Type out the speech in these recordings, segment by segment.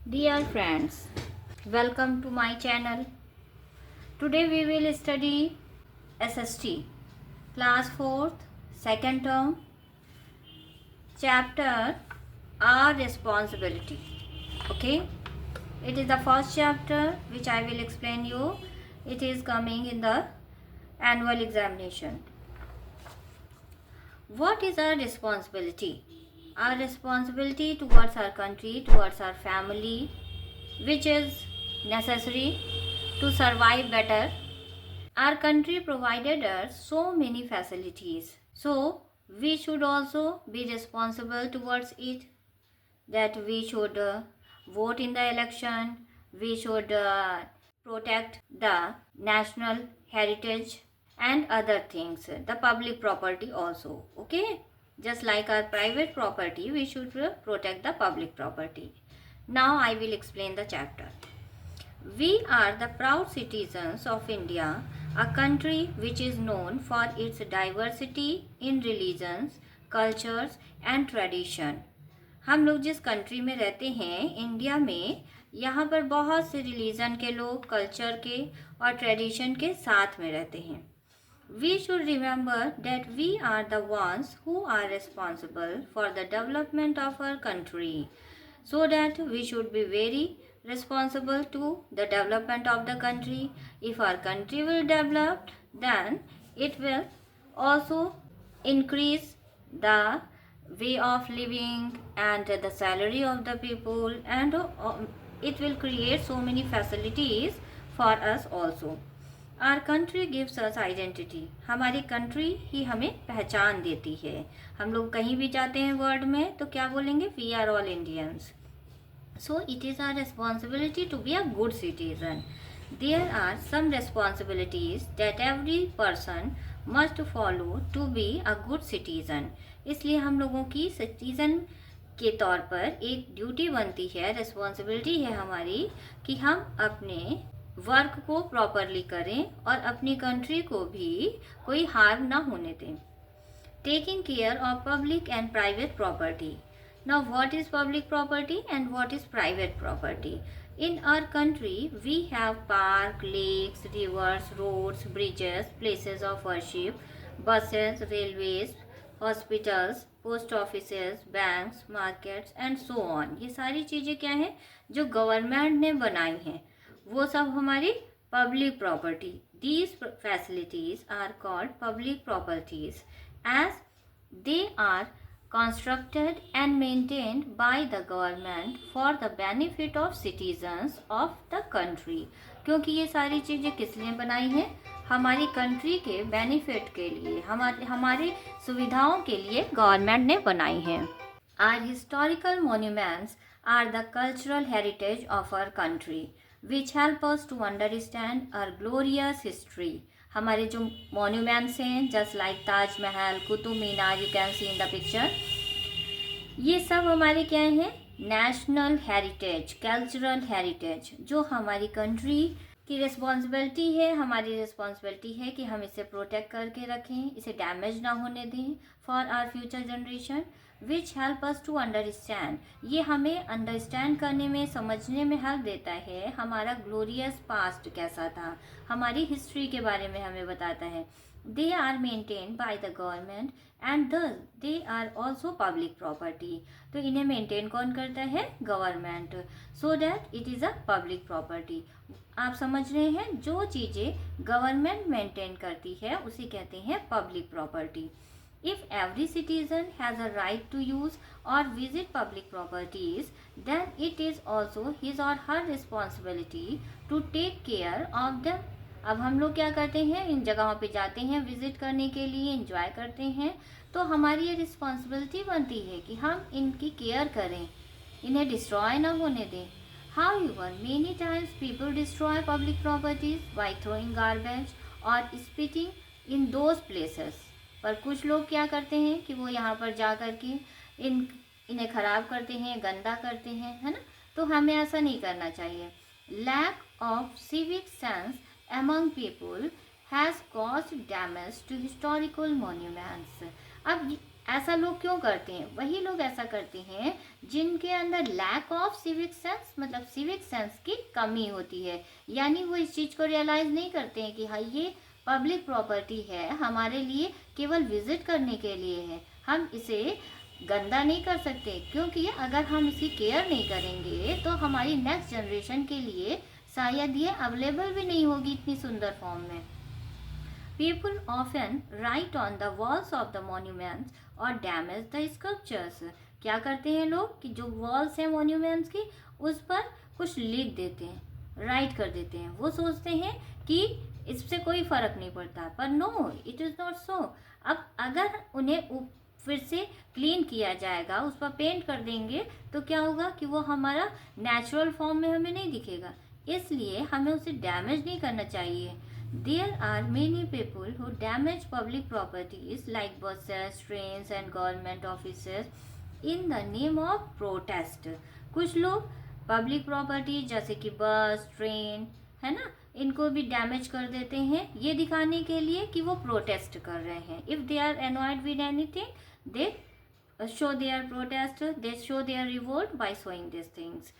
Dear friends, welcome to my channel. Today we will study SST, class 4th, second term, chapter Our Responsibility. Okay, it is the first chapter which I will explain you. It is coming in the annual examination. What is our responsibility? Our responsibility towards our country, towards our family, which is necessary to survive better. Our country provided us so many facilities, so we should also be responsible towards it, that we should vote in the election, we should protect the national heritage and other things, the public property also. Okay, just like our private property, we should protect the public property. Now I will explain the chapter. We are the proud citizens of India, a country which is known for its diversity in religions, cultures and tradition. हम लोग जिस country में रहते हैं, India में, यहाँ पर बहुत से रिलीजन के लोग, कल्चर के और ट्रेडिशन के साथ में रहते हैं. We should remember that we are the ones who are responsible for the development of our country, so that we should be very responsible to the development of the country. If our country will develop, then it will also increase the way of living and the salary of the people, and it will create so many facilities for us also. Our country gives us identity. हमारी country ही हमें पहचान देती है. हम लोग कहीं भी जाते हैं वर्ल्ड में तो क्या बोलेंगे? We are all Indians. So it is our responsibility to be a good citizen. There are some responsibilities that every person must follow to be a good citizen. इसलिए हम लोगों की सिटीजन के तौर पर एक ड्यूटी बनती है, रिस्पॉन्सिबिलिटी है हमारी, कि हम अपने वर्क को प्रॉपरली करें और अपनी कंट्री को भी कोई हार्म ना होने दें. Taking care of public and private property. Now what is public property and what is private property? In our country we have park, lakes, rivers, roads, bridges, places of worship, buses, railways, hospitals, post offices, banks, markets and so on. ये सारी चीज़ें क्या हैं जो government ने बनाई हैं, वो सब हमारी public property. These facilities are called public properties as they are constructed and maintained by the government for the benefit of citizens of the country. क्योंकि ये सारी चीज़ें किस लिए बनाई हैं? हमारी कंट्री के बेनिफिट के लिए, हमारे सुविधाओं के लिए गवर्नमेंट ने बनाई हैं. Our historical monuments are the cultural heritage of our country, which help us to understand our glorious history. हमारे जो मॉन्यूमेंट्स हैं, just like Taj Mahal, Qutub Minar, you can see in the picture, ये सब हमारे क्या हैं? नेशनल हेरिटेज, कल्चरल हेरिटेज, जो हमारी कंट्री की रिस्पॉन्सिबिलिटी है. हमारी रिस्पॉन्सिबिलिटी है कि हम इसे प्रोटेक्ट करके रखें, इसे डैमेज ना होने दें for our future generation, which help us to understand. ये हमें अंडरस्टैंड करने में, समझने में हेल्प देता है. हमारा ग्लोरियस पास्ट कैसा था, हमारी हिस्ट्री के बारे में हमें बताता है. They are maintained by the government and thus they are also public property. तो इन्हें मेंटेन कौन करता है? Government. So that it is a public property. आप समझ रहे हैं, जो चीज़ें गवर्नमेंट मेंटेन करती है उसे कहते हैं public property. If every citizen has a right to use or visit public properties, then it is also his or her responsibility to take care of them. अब हम लोग क्या करते हैं? इन जगहों पे जाते हैं विजिट करने के लिए, एंजॉय करते हैं, तो हमारी ये रिस्पॉन्सिबिलिटी बनती है कि हम इनकी केयर करें, इन्हें डिस्ट्रॉय ना होने दें. However, many times people destroy public properties by throwing garbage or spitting in those places. पर कुछ लोग क्या करते हैं कि वो यहाँ पर जा कर के इन्हें ख़राब करते हैं, गंदा करते हैं, है ना? तो हमें ऐसा नहीं करना चाहिए. Lack of civic sense among people has caused damage to historical monuments. अब ऐसा लोग क्यों करते हैं? वही लोग ऐसा करते हैं जिनके अंदर लैक ऑफ सिविक सेंस, मतलब सिविक सेंस की कमी होती है, यानी वो इस चीज़ को रियलाइज़ नहीं करते हैं कि हाँ ये पब्लिक प्रॉपर्टी है, हमारे लिए केवल विजिट करने के लिए है, हम इसे गंदा नहीं कर सकते, क्योंकि अगर हम इसकी केयर नहीं करेंगे तो हमारी नेक्स्ट जनरेशन के लिए शायद ये अवेलेबल भी नहीं होगी इतनी सुंदर फॉर्म में। People often write on the walls of the monuments or damage the sculptures. क्या करते हैं लोग कि जो वॉल्स हैं मॉन्यूमेंट्स की, उस पर कुछ लिख देते हैं, राइट कर देते हैं। वो सोचते हैं कि इससे कोई फर्क नहीं पड़ता, पर no, it is not so. अब अगर उन्हें फिर से क्लीन किया जाएगा, उस पर पेंट कर देंगे, तो क्या होगा कि वो हमारा नेचुरल फॉर्म में हमें नहीं दिखेगा। इसलिए हमें उसे डैमेज नहीं करना चाहिए। There are many people who damage public properties like buses, trains and government offices in the name of protest. कुछ लोग पब्लिक प्रॉपर्टी जैसे कि बस, ट्रेन, है ना, इनको भी डैमेज कर देते हैं ये दिखाने के लिए कि वो प्रोटेस्ट कर रहे हैं। If they are annoyed with anything, they show their protest, they show their revolt by showing these things.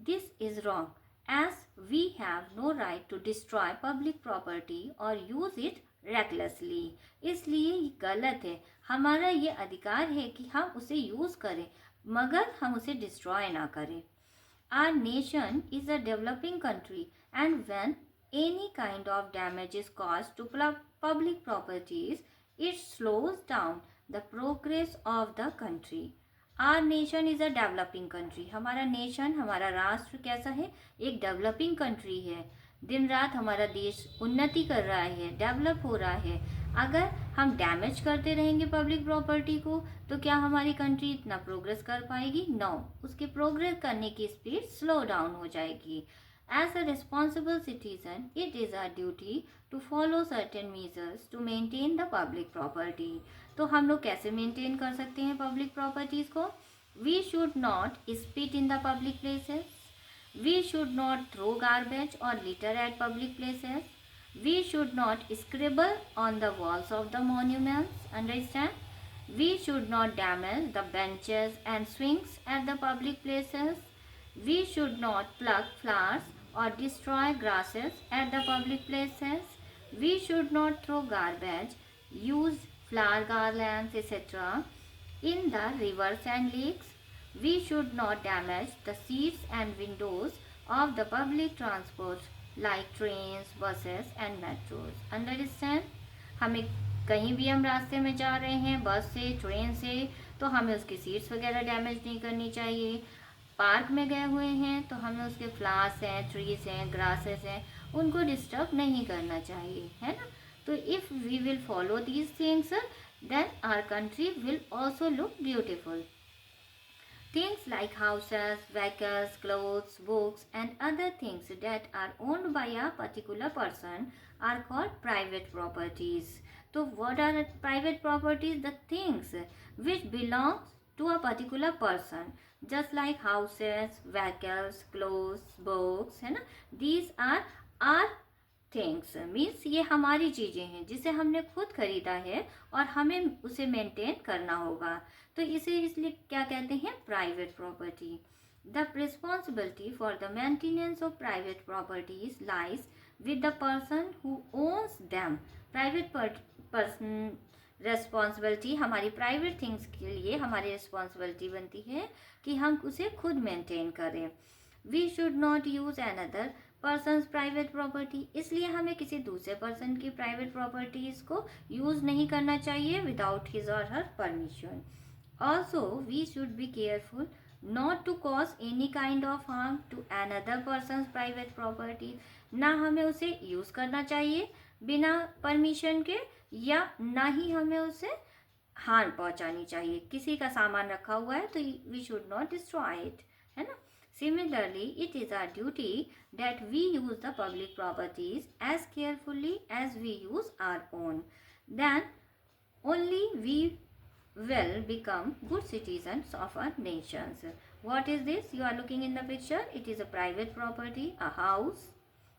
This is wrong, as we have no right to destroy public property or use it recklessly. इसलिए ये गलत है, हमारा ये अधिकार है कि हम उसे यूज करें मगर हम उसे डिस्ट्रॉय ना करें। Our nation is a developing country, and when any kind of damage is caused to public properties, it slows down the progress of the country. Our nation is a developing country. हमारा nation, हमारा राष्ट्र कैसा है? एक developing country है। दिन रात हमारा देश उन्नति कर रहा है, डेवलप हो रहा है। अगर हम डैमेज करते रहेंगे पब्लिक प्रॉपर्टी को तो क्या हमारी कंट्री इतना प्रोग्रेस कर पाएगी? नो, उसके प्रोग्रेस करने की स्पीड स्लो डाउन हो जाएगी। As a responsible citizen, it is our duty to follow certain measures to maintain the public property. तो हम लोग कैसे मेंटेन कर सकते हैं पब्लिक प्रॉपर्टीज को? We should not spit in the public places. We should not throw garbage or litter at public places. We should not scribble on the walls of the monuments. Understand? We should not damage the benches and swings at the public places. We should not pluck flowers or destroy grasses at the public places. We should not throw garbage, use flower garlands, etc. in the rivers and lakes. We should not damage the seats and windows of the public transport like trains, buses and metros. Understand? हमें कहीं भी हम रास्ते में जा रहे हैं बस से, ट्रेन से, तो हमें उसकी सीट्स वगैरह डैमेज नहीं करनी चाहिए। पार्क में गए हुए हैं तो हमें उसके फ्लावर्स हैं, ट्रीज हैं, ग्रासेस हैं, उनको डिस्टर्ब नहीं करना चाहिए, है ना। तो if we will follow these things then our country will also look beautiful. Things like houses, vehicles, clothes, books and other things that are owned by a particular person are called private properties. So what are private properties? The things which belong to a particular person, just like houses, vehicles, clothes, books, है ना, these are our things. Means ये हमारी चीज़ें हैं जिसे हमने खुद खरीदा है और हमें उसे मेंटेन करना होगा, तो इसे इसलिए क्या कहते हैं? Private property. The responsibility for the maintenance of private properties lies with the person who owns them. Private person responsibility, हमारी प्राइवेट थिंग्स के लिए हमारी रिस्पॉन्सिबिलिटी बनती है कि हम उसे खुद मेंटेन करें। We should not use another person's private property, इसलिए हमें किसी दूसरे पर्सन की प्राइवेट प्रॉपर्टीज को यूज नहीं करना चाहिए without his or her permission. Also we should be careful not to cause any kind of harm to another person's private property. ना हमें उसे यूज करना चाहिए बिना परमिशन के, या ना ही हमें उसे हार्म पहुंचानी चाहिए। किसी का सामान रखा हुआ है तो we should not destroy it, है ना। Similarly, it is our duty that we use the public properties as carefully as we use our own. Then only we will become good citizens of our nations. What is this you are looking in the picture? It is a private property, a house,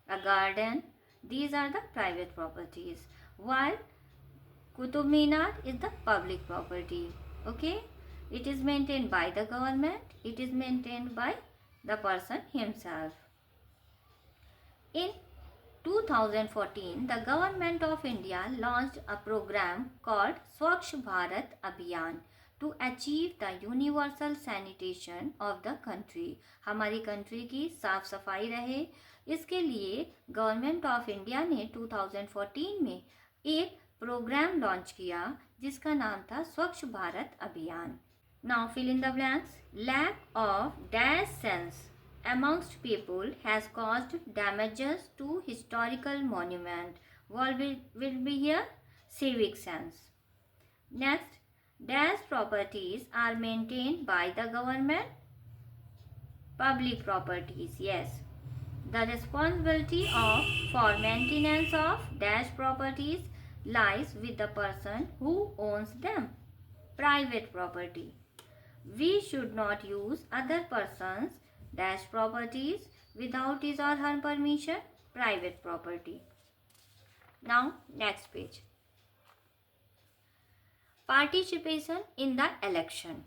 a garden. These are the private properties. While Qutub Minar is the public property. Okay, it is maintained by the government, it is maintained by the person himself. In 2014, the Government of India launched a program called Swachh Bharat Abhiyan to achieve the universal sanitation of the country. हमारी country की साफ सफाई रहे, इसके लिए government of India ने 2014 में एक प्रोग्राम लॉन्च किया जिसका नाम था स्वच्छ भारत अभियान. Now fill in the blanks. Lack of dash sense amongst people has caused damages to historical monument. What will be here? Civic sense. Next, dash properties are maintained by the government. Public properties, yes. The responsibility for maintenance of dash properties lies with the person who owns them. Private property. We should not use other persons' dash properties without his or her permission. Private property. Now next page. Participation in the election.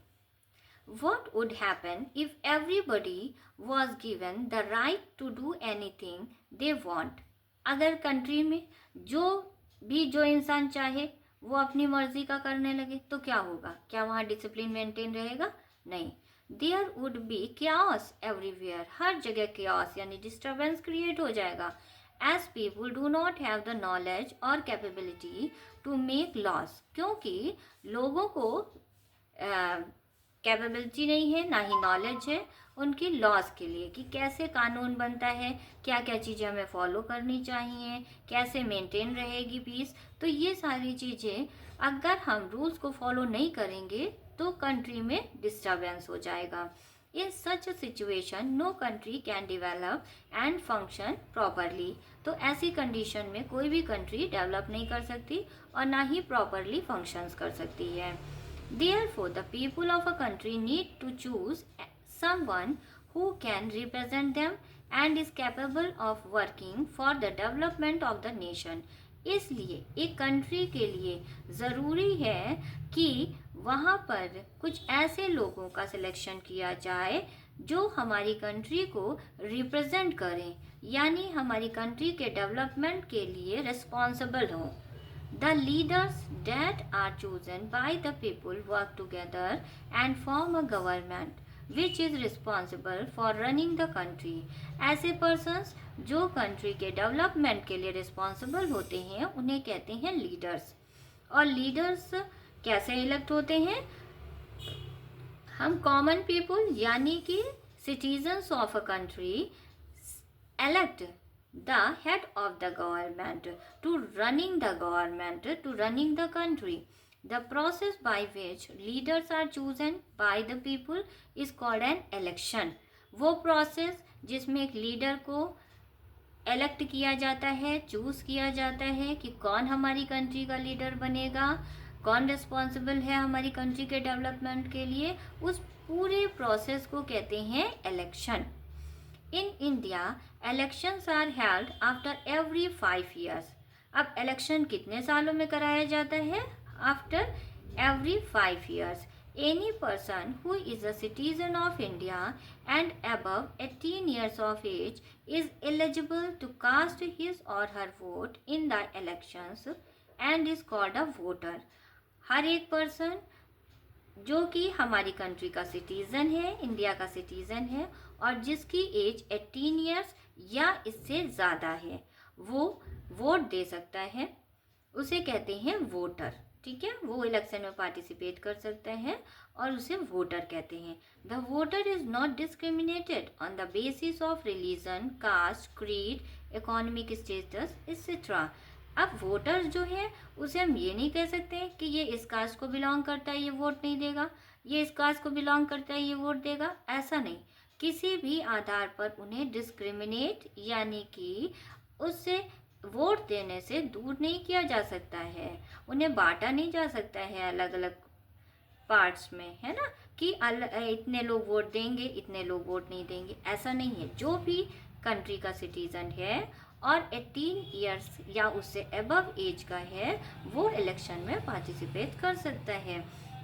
What would happen if everybody was given the right to do anything they want? अगर country में जो इंसान चाहे वो अपनी मर्जी का करने लगे तो क्या होगा? क्या वहाँ डिसिप्लिन मेंटेन रहेगा? नहीं. There would be chaos everywhere. हर जगह chaos यानी डिस्टर्बेंस क्रिएट हो जाएगा. As people do not have the knowledge और कैपेबिलिटी टू मेक लॉस. क्योंकि लोगों को कैपेबिलिटी नहीं है, ना ही नॉलेज है उनकी लॉस के लिए कि कैसे कानून बनता है, क्या क्या चीज़ें हमें फॉलो करनी चाहिए, कैसे मेंटेन रहेगी पीस. तो ये सारी चीज़ें अगर हम रूल्स को फॉलो नहीं करेंगे तो कंट्री में डिस्टर्बेंस हो जाएगा. In such situation no country can develop and function properly. तो ऐसी कंडीशन में कोई भी कंट्री डेवलप नहीं कर सकती और ना ही प्रॉपरली फंक्शंस कर सकती है. Therefore, the people of a country need to choose someone who can represent them and is capable of working for the development of the nation. इसलिए एक कंट्री के लिए ज़रूरी है कि वहाँ पर कुछ ऐसे लोगों का सिलेक्शन किया जाए जो हमारी कंट्री को रिप्रेजेंट करें, यानी हमारी कंट्री के डेवलपमेंट के लिए रिस्पॉन्सिबल हों. The leaders that are chosen by the people work together and form a government which is responsible for running the country. ऐसे persons जो कंट्री के डेवलपमेंट के लिए रिस्पॉन्सिबल होते हैं उन्हें कहते हैं लीडर्स. और लीडर्स कैसे इलेक्ट होते हैं? हम कॉमन पीपल यानी कि citizens of a country elect the head of the government to running the country. The process by which leaders are chosen by the people is called an election. वो process जिसमें एक leader को elect किया जाता है, choose किया जाता है कि कौन हमारी कंट्री का लीडर बनेगा, कौन रिस्पॉन्सिबल है हमारी कंट्री के डेवलपमेंट के लिए, उस पूरे प्रोसेस को कहते हैं election. In India, elections are held after every 5 years. अब इलेक्शन कितने सालों में कराया जाता है? After every 5 years. Any person who is a citizen of India and above 18 years of age is eligible to cast his or her vote in the elections and is called a voter. हर एक person जो कि हमारी country का citizen है, India का citizen है और जिसकी एज 18 ईयर्स या इससे ज़्यादा है, वो वोट दे सकता है. उसे कहते हैं वोटर. ठीक है, वो इलेक्शन में पार्टिसिपेट कर सकते हैं और उसे वोटर कहते हैं. The voter is not discriminated on the basis of religion, caste, creed, economic status etcetera. अब वोटर जो है उसे हम ये नहीं कह सकते कि ये इस कास्ट को बिलोंग करता है ये वोट नहीं देगा, ये इस कास्ट को बिलोंग करता है ये वोट देगा. ऐसा नहीं, किसी भी आधार पर उन्हें डिस्क्रिमिनेट यानी कि उससे वोट देने से दूर नहीं किया जा सकता है, उन्हें बांटा नहीं जा सकता है अलग अलग पार्ट्स में, है ना, कि इतने लोग वोट देंगे इतने लोग वोट नहीं देंगे. ऐसा नहीं है. जो भी कंट्री का सिटीज़न है और 18 ईयर्स या उससे अबव एज का है वो इलेक्शन में पार्टिसिपेट कर सकता है.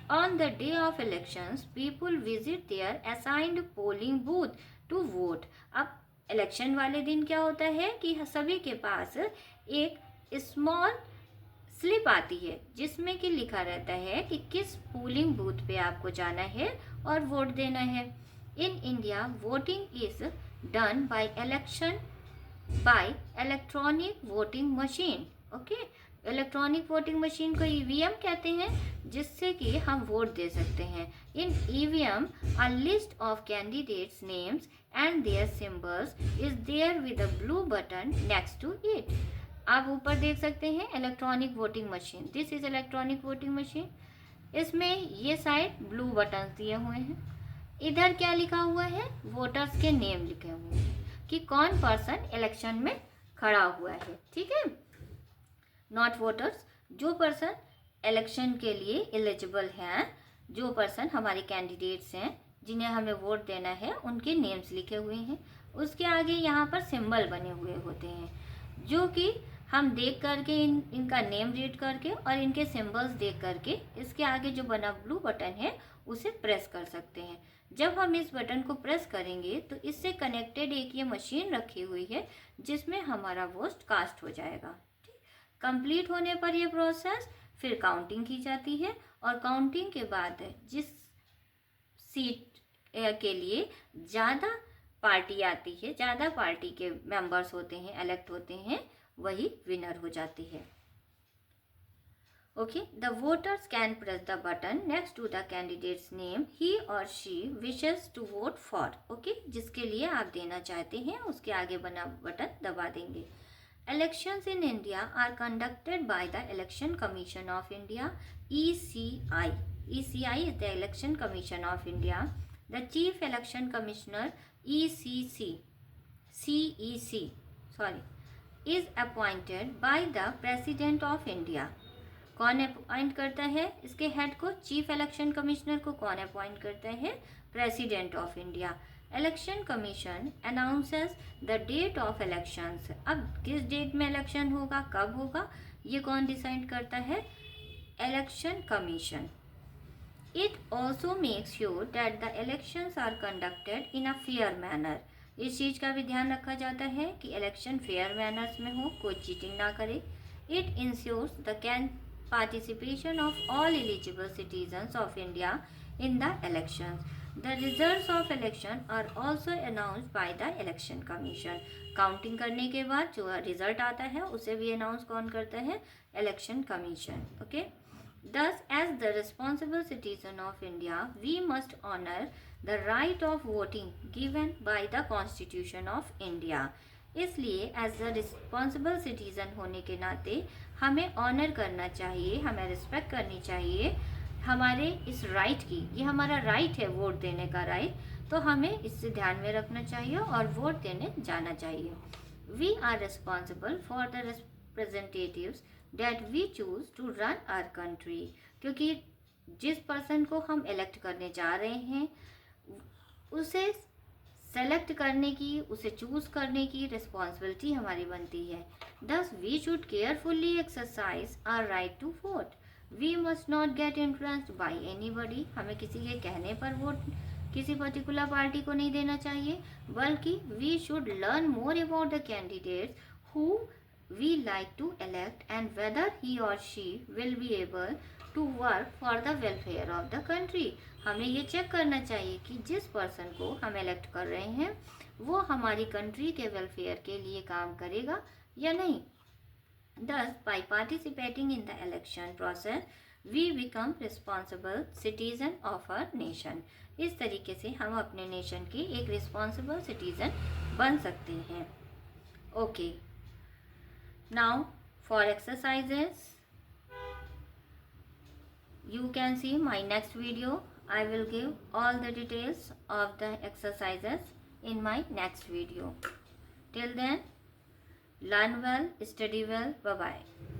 On the day of elections, people visit their assigned polling booth to vote. अब इलेक्शन वाले दिन क्या होता है कि सभी के पास एक स्मॉल स्लिप आती है जिसमें कि लिखा रहता है कि किस पोलिंग बूथ पे आपको जाना है और वोट देना है. In India voting is done by electronic voting machine. Okay, electronic voting machine को ईवीएम कहते हैं, जिससे कि हम वोट दे सकते हैं. In EVM a list of candidates names and their symbols is there with a blue button next to it. आप ऊपर देख सकते हैं electronic voting machine. This is electronic voting machine. इसमें ये साइड ब्लू बटन दिए हुए हैं. इधर क्या लिखा हुआ है? वोटर्स के नेम लिखे हुए हैं कि कौन पर्सन इलेक्शन में खड़ा हुआ है. ठीक है, नॉट वोटर्स, जो पर्सन इलेक्शन के लिए एलिजिबल हैं, जो पर्सन हमारे कैंडिडेट्स हैं जिन्हें हमें वोट देना है, उनके नेम्स लिखे हुए हैं. उसके आगे यहाँ पर सिंबल बने हुए होते हैं जो कि हम देख करके इनका नेम रीड करके और इनके सिंबल्स देख करके इसके आगे जो बना ब्लू बटन है उसे प्रेस कर सकते हैं. जब हम इस बटन को प्रेस करेंगे तो इससे कनेक्टेड एक ये मशीन रखी हुई है जिसमें हमारा वोट कास्ट हो जाएगा. कंप्लीट होने पर यह प्रोसेस फिर काउंटिंग की जाती है और काउंटिंग के बाद जिस सीट के लिए ज़्यादा पार्टी आती है, ज़्यादा पार्टी के मेंबर्स होते हैं, इलेक्ट होते हैं, वही विनर हो जाती है. Okay, the voters can press the button next to the candidate's name he or she wishes to vote for. Okay, जिसके लिए आप देना चाहते हैं उसके आगे बना बटन दबा देंगे. Elections in India are conducted by the Election Commission of India, ECI. ECI is the Election Commission of India. The Chief Election Commissioner, CEC, is appointed by the President of India. कौन appoint करता है इसके head को? Chief election commissioner को कौन appoint करता है? President of India. Election commission announces the date of elections. अब किस डेट में इलेक्शन होगा, कब होगा, ये कौन डिसाइड करता है? Election commission. It also makes sure that the elections are conducted in a fair manner. इस चीज़ का भी ध्यान रखा जाता है कि इलेक्शन फेयर मैनर्स में हो, कोई चीटिंग ना करे. It ensures the participation of all eligible citizens of India in the elections. The results of election are also announced by the election commission. Counting करने के बाद जो रिजल्ट आता है उसे भी अनाउंस कौन करता है? Election commission. Okay, thus as the responsible citizen of India we must honor the right of voting given by the Constitution of India. इसलिए एज अ रिस्पॉन्सिबल सिटीज़न होने के नाते हमें ऑनर करना चाहिए, हमें रिस्पेक्ट करनी चाहिए हमारे इस राइट की. ये हमारा राइट है, वोट देने का राइट, तो हमें इससे ध्यान में रखना चाहिए और वोट देने जाना चाहिए. We are responsible for the representatives that we choose to run our country. क्योंकि जिस पर्सन को हम इलेक्ट करने जा रहे हैं उसे सेलेक्ट करने की, उसे चूज करने की रिस्पॉन्सिबिलिटी हमारी बनती है. Thus we should carefully exercise our right to vote. We must not get influenced by anybody. हमें किसी के कहने पर वोट किसी पर्टिकुलर पार्टी को नहीं देना चाहिए, बल्कि we should learn more about the candidates who we like to elect and whether he or she will be able to work for the welfare of the country. हमें ये check करना चाहिए कि जिस पर्सन को हम इलेक्ट कर रहे हैं वो हमारी कंट्री के वेलफेयर के लिए काम करेगा या नहीं. Thus, by participating in the election process, we become responsible citizen of our nation. इस तरीके से हम अपने नेशन के एक रिस्पॉन्सिबल सिटीजन बन सकते हैं. Okay, now for exercises you can see my next video. I will give all the details of the exercises in my next video. Till then, learn well, study well. Bye bye.